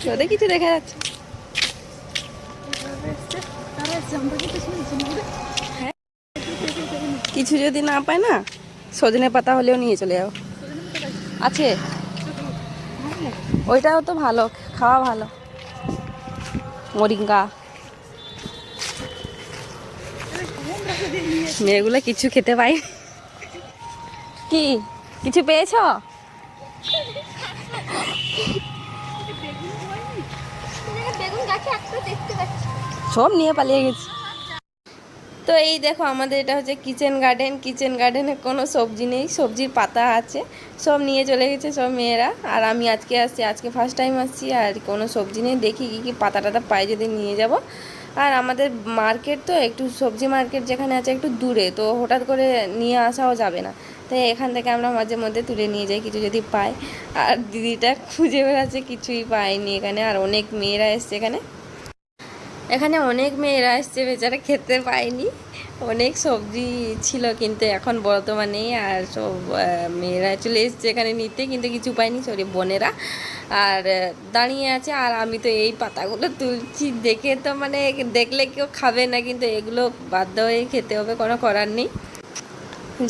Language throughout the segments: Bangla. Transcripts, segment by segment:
রোদে কিছু দেখা যাচ্ছে। হ্যাঁ, কিছু যদি না পায় না, সজনে পাতা হলেও নিয়ে চলে যাও। আছে, ওইটাও তো ভালো, খাওয়া ভালো। মরিঙ্গা, মেয়েগুলো কিছু খেতে পাই। কি কিছু পেয়েছ? সব নিয়ে পালিয়ে গেছি। তো এই দেখো আমাদের এটা হচ্ছে কিচেন গার্ডেন। কিচেন গার্ডেনে কোনো সবজি নেই, সবজির পাতা আছে, সব নিয়ে চলে গেছে সব মেয়েরা। আর আমি আজকে আসছি, আজকে ফার্স্ট টাইম আসছি, আর কোনো সবজি নেই। দেখি কী কী পাতা টাতা পাই, যদি নিয়ে যাব। আর আমাদের মার্কেট তো একটু, সবজি মার্কেট যেখানে আছে একটু দূরে, তো হঠাৎ করে নিয়ে আসাও যাবে না, তাই এখান থেকে আমরা মাঝে মধ্যে তুলে নিয়ে যাই কিছু যদি পাই। আর দিদিটা খুঁজে বেড়াচ্ছে, কিছুই পাইনি এখানে। আর অনেক মেয়েরা এসছে এখানে, এখানে অনেক মেয়েরা এসছে, বেচারা খেতে পায়নি। অনেক সবজি ছিল কিন্তু এখন বর্তমানে, আর সব মেয়েরা চলে এসছে এখানে নিতে, কিন্তু কিছু পায়নি, সরি বোনেরা। আর দাঁড়িয়ে আছে, আর আমি তো এই পাতাগুলো তুলছি, দেখে তো মানে দেখলে কেউ খাবে না, কিন্তু এগুলো বাধ্য হয়ে খেতে হবে, কোনো করার নেই।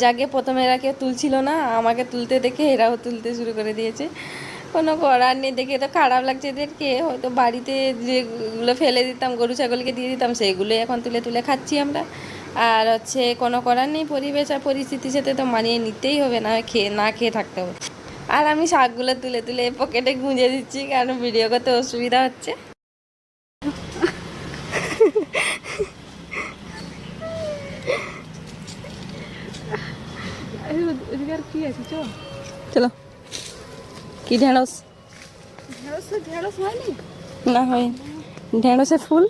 যাকে প্রথমে এরা কেউ তুলছিল না, আমাকে তুলতে দেখে এরাও তুলতে শুরু করে দিয়েছে, কোনো করার নেই। দেখে তো খারাপ লাগছে এদেরকে। হয়তো বাড়িতে যেগুলো ফেলে দিতাম, গরু ছাগলকে দিয়ে দিতাম, সেগুলোই এখন তুলে তুলে খাচ্ছি আমরা। আর হচ্ছে কোনো করার নেই, পরিবেশ আর পরিস্থিতির সাথে তো মানিয়ে নিতেই হবে, না খেয়ে থাকতে হবে। আর আমি শাকগুলো তুলে তুলে পকেটে গুঁজে দিচ্ছি, কারণ ভিডিও করতে অসুবিধা হচ্ছে। চলো। কি ঢেঁড়স? ঢেঁড়স হয়নি না, হয় ঢেঁড়সের ফুল।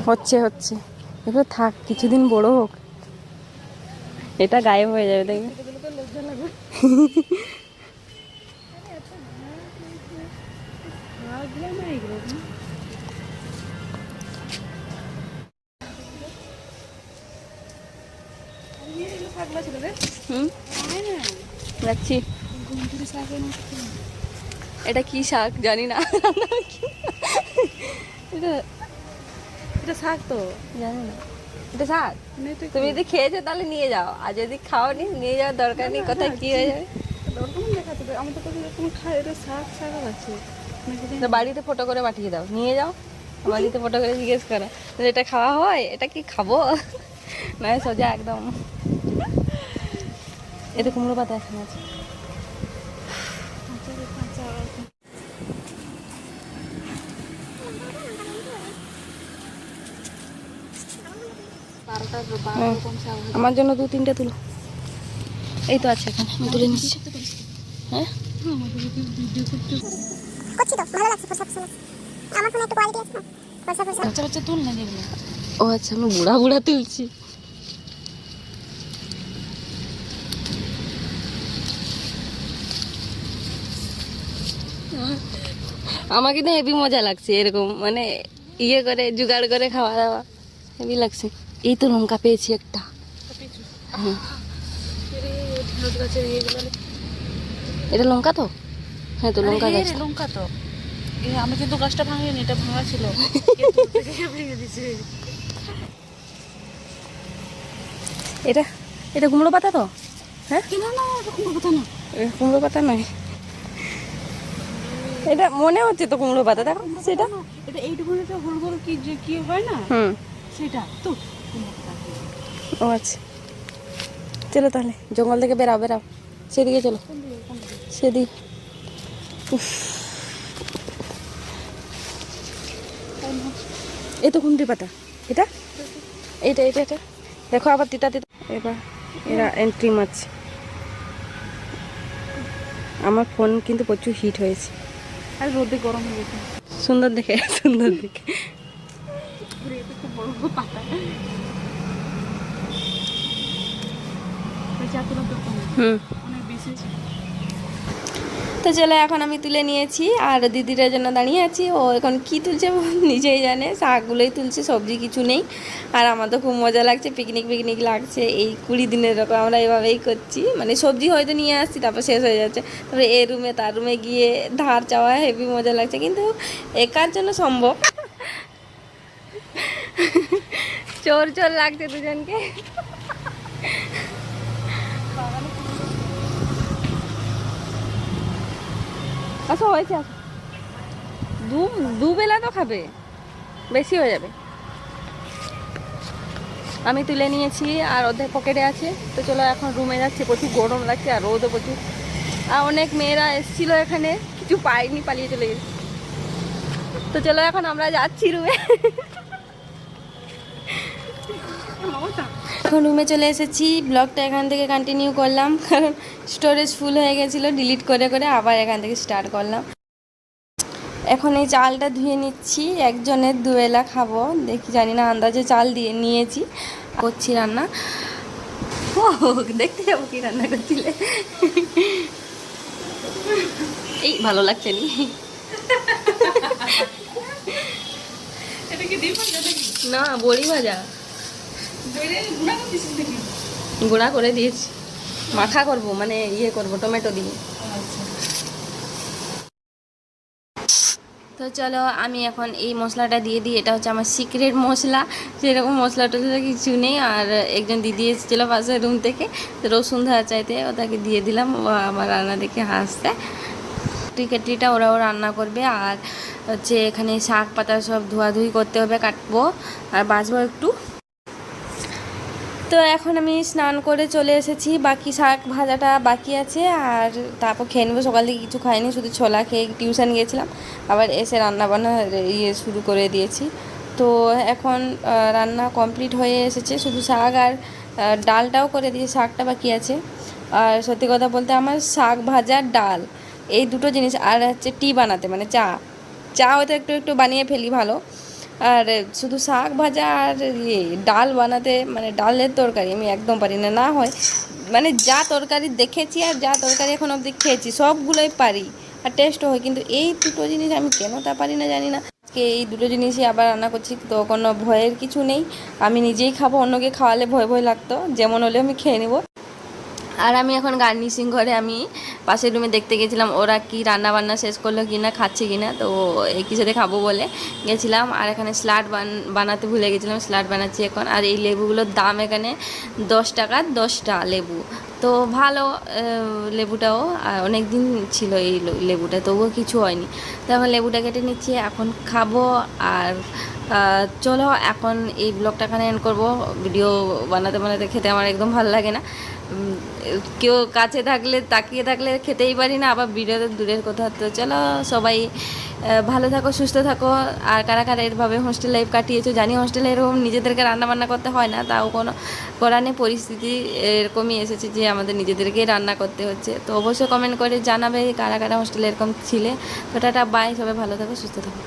হচ্ছে হচ্ছে, এবার থাক কিছুদিন বড় হোক, এটা গায়েব হয়ে যাবে দেখবে। যাচ্ছি। এটা কি শাক জানি না, এটা শাক তো জানি না, এটা শাক। তুমি যদি খেয়েছো তাহলে নিয়ে যাও, আর যদি খাওনি নিয়ে যাওয়ার দরকার নেই। কোথায় কি হয়ে যাবে, বাড়িতে ফটো করে পাঠিয়ে দাও, নিয়ে যাও বাড়িতে ফটো করে, জিজ্ঞেস করো এটা খাওয়া হয়, এটা কি খাবো, নয় সোজা একদম। এতে কুমড়ো পাতা এখানে আছে। আমার জন্য 2-3টে তুলো, এই তো আছে এখানে, আমি তুলে নিচ্ছি। হ্যাঁ ও আচ্ছা, আমি বুড়া বুড়া তুলছি। আমার কিন্তু হেভি মজা লাগছে, এরকম মানে ইয়ে করে জোগাড় করে খাওয়া দাওয়া হেভি লাগছে। এই তো লঙ্কা পেয়েছি একটা। এটা লঙ্কা তো? হ্যাঁ তো লঙ্কা গাছ, লঙ্কা তো। আমি কিন্তু গাছটা ভাঙিনি, এটা ভাঙা ছিল। এটা এটা কুমড়ো পাতা তো? হ্যাঁ না, কুমড়ো পাতা না, কুমড়ো পাতা নয়, এটা মনে হচ্ছে তো কুমড়ো পাতা। দেখো সেটা, এটা এইটুকু গোল গোল কি যে কি হয় না, সেটা তো। ও আচ্ছা, চলো তাহলে জঙ্গল থেকে বেরাও বেরাও, সেদিকে চলো, সেদিকে। এই তো কুমড়ি পাতা, এটা এইটা এটা এটা দেখো, আবার তিতা তিতা। এবার এরা এন্ট্রি মাছ। আমার ফোন কিন্তু প্রচুর হিট হয়েছে, আর রোদে গরম হয়ে গেছে। সুন্দর দেখে, সুন্দর দেখে। তো চলো এখন আমি তুলে নিয়েছি আর দিদিটার জন্য দাঁড়িয়ে আছি। ও এখন কি তুলছে নিজেই জানে, শাকগুলোই তুলছে, সবজি কিছু নেই। আর আমার তো খুব মজা লাগছে, পিকনিক পিকনিক লাগছে। এই 20 দিনের এরকম আমরা এভাবেই করছি, মানে সবজি হয়তো নিয়ে আসছি তারপর শেষ হয়ে যাচ্ছে, তারপরে এ রুমে তার রুমে গিয়ে ধার চাওয়া হেভি মজা লাগছে, কিন্তু একার জন্য সম্ভব। চোর চোর লাগছে দুজনকে। আচ্ছা হয়েছে, আচ্ছা দুবেলা তো খাবে, বেশি হয়ে যাবে। আমি তুলে নিয়েছি আর ওদের পকেটে আছে। তো চলো এখন রুমে যাচ্ছি, প্রচুর গরম লাগছে আর রোদও প্রচুর। আর অনেক মেয়েরা এসেছিলো এখানে, কিছু পাইনি, পালিয়ে চলে গেছে। তো চলো এখন আমরা যাচ্ছি রুমে। এখন রুমে চলে এসেছি, ব্লগটা এখান থেকে কন্টিনিউ করলাম, কারণ স্টোরেজ ফুল হয়ে গেছিলো, ডিলিট করে করে আবার এখান থেকে স্টার্ট করলাম। এখন এই চালটা ধুয়ে নিচ্ছি, একজনের দুবেলা খাবো, দেখি জানি না, আন্দাজে চাল দিয়ে নিয়েছি। করছি রান্না। ও দেখতে যাবো কি রান্না করছিলে। এই ভালো লাগছে নি? না বড়ি ভাজা গুঁড়া করে দিয়েছি, মাখা করব, মানে ইয়ে করব টমেটো দিয়ে। তো চলো আমি এখন এই মশলাটা দিয়ে দিই, এটা হচ্ছে আমার সিক্রেট মশলা, সেরকম মশলা টশলা কিছু নেই। আর একজন দিদি এসেছিলো পাশের রুম থেকে, রসুন ধারা চাইতে, ওটাকে দিয়ে দিলাম, আমার রান্না দেখে হাসতে। টিকেটিটা ওরাও রান্না করবে। আর হচ্ছে এখানে শাক পাতা সব ধোয়াধুয়ি করতে হবে, কাটবো আর বাছবো একটু। তো এখন আমি স্নান করে চলে এসেছি, বাকি শাক ভাজাটা বাকি আছে, আর তারপর খেয়ে নেবো। সকাল থেকে কিছু খাইনি, শুধু ছোলা খেয়ে টিউশন গিয়েছিলাম, আবার এসে রান্নাবান্না শুরু করে দিয়েছি। তো এখন রান্না কমপ্লিট হয়ে এসেছে, শুধু শাক আর ডালটাও করে দিয়ে, শাকটা বাকি আছে। আর সত্যি কথা বলতে আমার শাক ভাজা ডাল এই দুটো জিনিস, আর হচ্ছে টি বানাতে, মানে চা হয়তো একটু একটু বানিয়ে ফেলি ভালো। আর শুধু শাক ভাজা আর ডাল বানাতে, মানে ডালের তরকারি আমি একদম পারি না। না হয় মানে যা তরকারি দেখেছি আর যা তরকারি এখন অবধি খেয়েছি সবগুলোই পারি আর টেস্টও হয়, কিন্তু এই দুটো জিনিস আমি কেন তা পারি না জানি না। আজকে এই দুটো জিনিসই আবার রান্না করছি, তো কোনো ভয়ের কিছু নেই, আমি নিজেই খাবো, অন্যকে খাওয়ালে ভয় ভয় লাগতো, যেমন হলে আমি খেয়ে নেবো। আর আমি এখন গার্নিশিং ঘরে আমি পাশের রুমে দেখতে গেছিলাম ওরা কি রান্না বান্না শেষ করলো কি না, খাচ্ছে কি না, তো একই সাথে খাবো বলে গেছিলাম। আর এখানে স্যালাড বানাতে ভুলে গেছিলাম, স্যালাড বানাচ্ছি এখন। আর এই লেবুগুলোর দাম এখানে 10 টাকা 10টা লেবু, তো ভালো লেবুটাও, অনেক দিন ছিল এই লেবুটা, তবুও কিছু হয়নি। তো এখন লেবুটা কেটে নিচ্ছি, এখন খাবো। আর চলো এখন এই ব্লগটা এখানে এন্ড করবো। ভিডিও বানাতে বানাতে খেতে আমার একদম ভালো লাগে না, কেউ কাছে থাকলে তাকিয়ে থাকলে খেতেই পারি না, আবার ভিডিওতে দূরের কথা। তো চলো সবাই ভালো থাকো, সুস্থ থাকো। আর কারা কারা এরভাবে হোস্টেল লাইফ কাটিয়েছো, জানি হোস্টেলে এরকম নিজেদেরকে রান্নাবান্না করতে হয় না, তাও কোনো করার নেই, পরিস্থিতি এরকমই এসেছে যে আমাদের নিজেদেরকেই রান্না করতে হচ্ছে। তো অবশ্যই কমেন্ট করে জানাবে কারা কারা হোস্টেলে এরকম ছিলে। তো টাটা বাই, সবাই ভালো থাকো, সুস্থ থাকো।